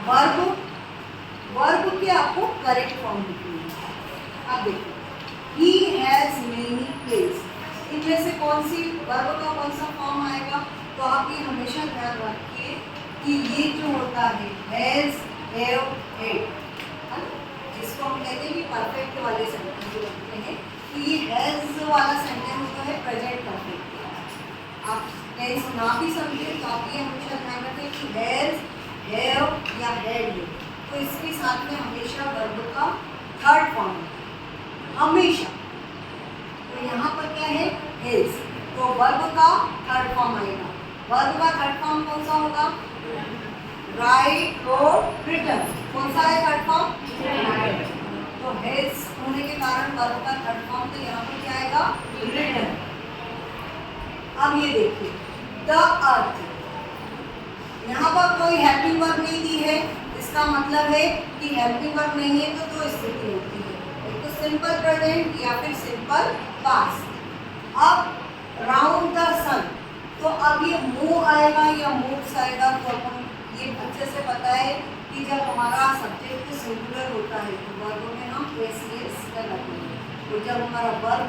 Verb verb की आपको correct form लिखनी है। अब देखो, ही हैज मेनी प्लेस, इनमें से कौन सी वर्ब का कौन सा फॉर्म आएगा? तो आप ये हमेशा ध्यान रखिए कि ये जो होता है हैज, हैव, हैड, है ना, जिसको हम कहते हैं कि परफेक्ट वाले सेंटेंस जो होते हैं, तो ये हैज वाला सेंटेंस जो है प्रेजेंट परफेक्ट है। आप टेंस ना भी समझे तो आप ये हमेशा ध्यान रखें कि हैज, हैव या हैड, तो इसके साथ में हमेशा वर्ब का थर्ड फॉर्म होता है हमेशा। तो यहाँ पर क्या है? हैज, तो वर्ब का थर्ड फॉर्म आएगा। वर्ब का थर्ड फॉर्म कौन सा होगा? Write, wrote, written. कौन सा है थर्ड फॉर्म? तो हैज होने के कारण वर्ब का थर्ड फॉर्म, तो यहाँ पर क्या आएगा? रिटन। अब ये देखिए, द अर्थ, यहाँ पर कोई हेल्पिंग वर्ब नहीं दी है, इसका मतलब है कि हेल्पिंग वर्ब नहीं है तो दो स्थिति होती है, एक तो सिंपल प्रेजेंट या फिर सिंपल पास्ट। अब राउंड द सन, तो अब ये मूव आएगा या मूव्स आएगा, तो अपन ये अच्छे से पता है कि जब हमारा सब्जेक्ट सिंगुलर होता है तो वर्ब में हम एस लगाते हैं, तो जब हमारा वर्ब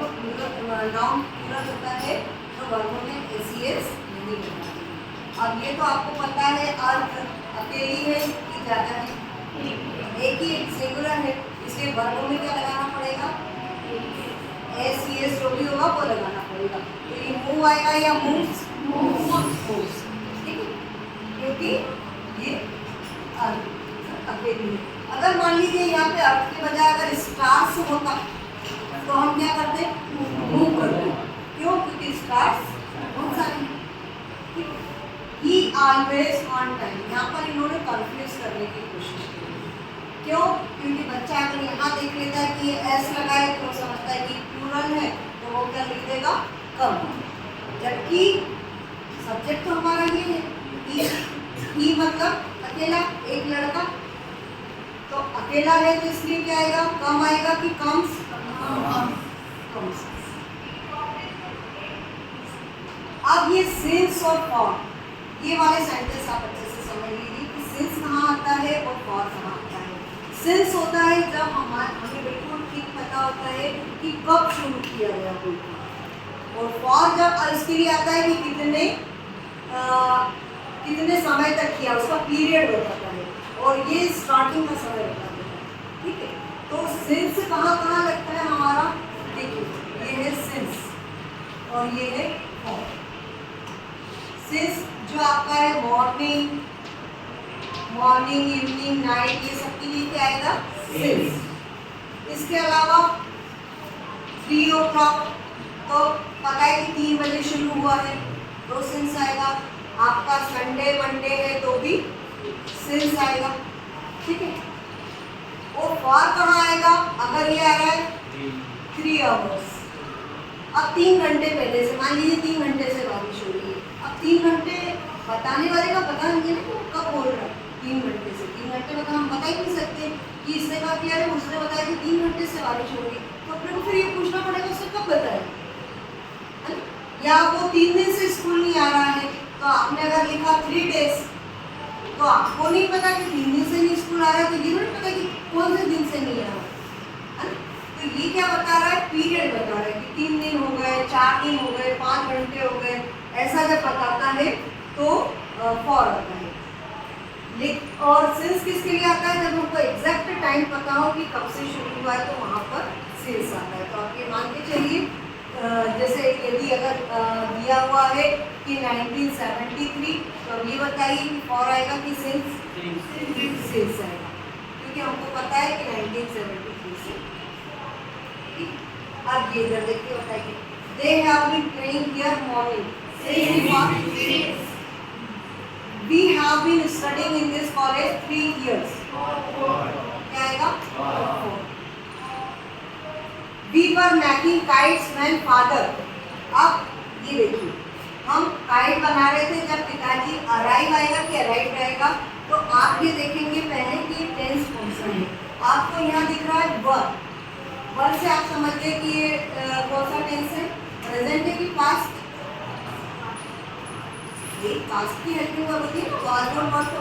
नाउन प्लूरल होता है तो वर्ब में एस नहीं लगाते हैं। अब ये तो आपको पता है, अर्थ अकेली है कि ज़्यादा है? एक ही सिंगुलर है, इसलिए वर्ब में क्या लगाना पड़ेगा? एस जो भी होगा वो लगाना पड़ेगा। तो ये मूव आएगा या मूव्स? मूव्स, ठीक है, क्योंकि ये अर्थ अकेली है। अगर मान लीजिए यहाँ पे अर्थ के बजाय अगर स्टार्स होता तो हम क्या करते? मूव करते। क्यों? क्योंकि स्टार्स बहुत सारे हैं। ही ऑलवेज ऑन टाइम, यहाँ पर इन्होंने कंफ्यूज करने की कोशिश की। क्यों? क्योंकि बच्चा अगर यहाँ देख लेता है कि ये एस लगाए तो समझता है कि प्लूरल है, तो वो क्या लिख देगा? कम, जबकि सब्जेक्ट तो हमारा ये है, ही मतलब अकेला, एक लड़का, तो अकेला है तो इसलिए क्या आएगा? कम आएगा कि कम्स? कम्स। अब ये सिंस और फॉर, ये वाले सेंटेंस आप अच्छे से समझ लीजिए कि सिंस कहाँ आता है और फॉर कहाँ आता है। सिंस होता है जब हमें बिल्कुल ठीक पता होता है कि कब शुरू किया गया कोई काम, और फॉर जब इसके लिए आता है कि कितने समय तक किया, उसका पीरियड बताता है, और ये स्टार्टिंग का समय बताता है, ठीक है। तो सिंस कहाँ कहाँ लगता है हमारा? देखिए, ये है सिंस और ये है फॉर। सिंस जो आपका है मॉर्निंग, इवनिंग, नाइट, ये सब के लिए क्या आएगा? सिंस। इसके अलावा 3 o'clock, तो पता है कि 3 बजे शुरू हुआ है, तो सिंस आएगा। आपका संडे मंडे है तो भी सिंस आएगा, ठीक है। और फॉर कहाँ आएगा? अगर ये आ रहा है 3 hours, अब 3 घंटे पहले से, मान लीजिए 3 घंटे से बारिश हो रही है, अब 3 घंटे बताने वाले का पता नहीं है ना वो कब बोल रहा है। 3 घंटे से, 3 घंटे में तो हम बता ही नहीं सकते कि इसने कहा किया है, उसने बताया कि 3 घंटे से बारिश हो रही है, तो अपने को फिर ये पूछना पड़ेगा उसने कब बताया, या वो 3 दिन से स्कूल नहीं आ रहा है, तो आपने अगर लिखा 3 days, तो आपको नहीं पता कि 3 दिन से नहीं स्कूल आ रहा है, तो ये नहीं पता कि कौन से दिन से नहीं आ रहा है। तो ये क्या बता रहा है? पीरियड बता रहा है कि 3 दिन हो गए, 4 दिन हो गए, 5 घंटे हो गए, ऐसा जब बताता है तो फॉर आता है। और सिंस किसके लिए आता है? जब हमको एग्जैक्ट टाइम पता हो कि कब से शुरू हुआ है, तो वहाँ पर सिंस आता है। तो आप ये मान के चलिए, जैसे यदि अगर दिया हुआ है कि 1973, तो अब ये बताइए कि फॉर आएगा कि सिंस? सिंस आएगा, क्योंकि हमको पता है कि 1973 से। अब ये इधर देखिए, बताइए, they have been playing here morning, we have been studying in this college 3 years, क्या आएगा? We were making kites when father, अब ये देखिए, हम काइट बना रहे थे जब पिताजी अराइव आएगा कि अराइव आएगा, तो आप ये देखेंगे पहले कि टेंस कौन सा है। आपको यहाँ दिख रहा है वर, वर से आप समझिए कि ये कौन सा टेंस है? प्रेजेंट है कि पास्ट? ये पास्ट की हेल्पिंग वर्ब होती है ना, वाज और वर, तो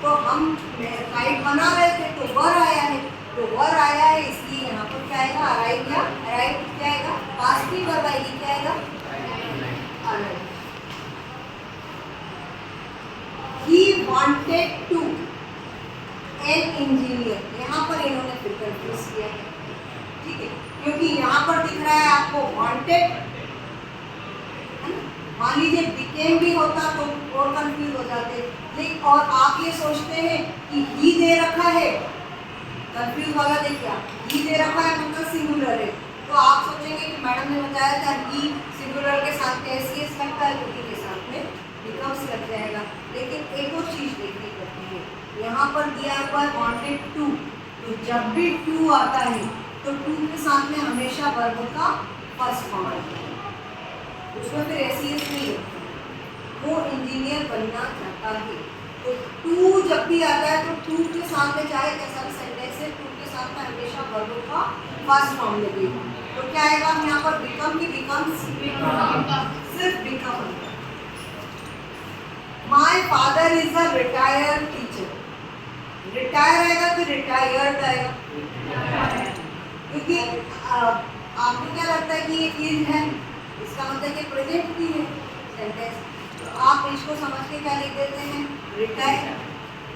तो हम काइट बना रहे थे तो वर आया है, तो वर आया है इसलिए यहाँ पर क्या आएगा, अराइव या अराइव क्या आएगा, पास्ट की वर्ब आएगी, क्या आएगा, arrive. He wanted to an engineer, यहाँ पर इन्होंने फिर कंफ्यूज किया है, ठीक है, क्योंकि यहाँ पर दिख रहा है आपको wanted, मान लीजिए became भी होता तो और कंफ्यूज हो जाते, लेकिन और आप ये सोचते हैं कि ही दे रखा है, कंफ्यूज वाला देखिए, ही दे रखा है मतलब सिंगुलर है, तो आप सोचेंगे कि मैडम ने बताया था ही सिंगुलर के साथ में एस लगता है, तो ही के साथ में बिकम्स लग जाएगा। लेकिन एक और चीज देखनी पड़ती है, यहाँ पर दिया हुआ है वांटेड टू, तो जब भी टू आता है तो टू के साथ में हमेशा वर्ब का फर्स्ट फॉर्म आता है, उसमें फिर ऐसी नहीं होती, वो इंजीनियर बनना चाहता है, तो टू जब भी आता है तो टू के साथ में चाहे कैसा भी सेंटेंस है, टू के साथ में हमेशा वर्ब का फर्स्ट फॉर्म लगेगा, तो क्या आएगा, हम यहाँ पर बिकम की बिकम्स, सिर्फ become. My father is a retired teacher, retire आएगा कि रिटायर्ड आएगा, क्योंकि आपको क्या लगता है कि ये इज है, इसका मतलब कि प्रेजेंट भी है सेंटेंस, तो आप इसको समझ के क्या लिख देते हैं, रिटायर,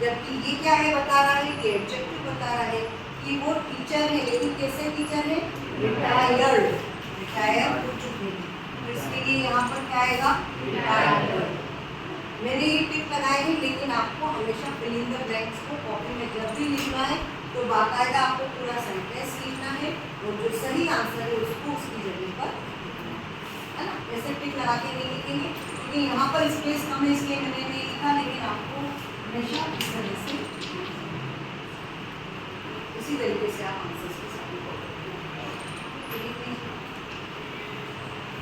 जबकि ये क्या है बता रहा है, ये एडजेक्टिव बता रहा है कि वो टीचर है, लेकिन कैसे टीचर है, रिटायर्ड, रिटायर हो चुके हैं, तो इसके लिए यहाँ पर क्या आएगा, रिटायर्ड। मैंने ये टिप लगाई है, लेकिन आपको हमेशा फिल इन द ब्लैंक्स को कॉपी में जब भी लिखना है तो बाकायदा आपको पूरा सेंटेंस लिखना है और जो सही आंसर है उसको उसकी जगह पर, है ना, ऐसे टिक लगा के नहीं लिखेंगे क्योंकि यहाँ पर स्पेस कम है इसलिए मैंने नहीं लिखा, लेकिन आपको हमेशा इस तरह से इसी तरीके से आप आंसर के साथ लिखोगे।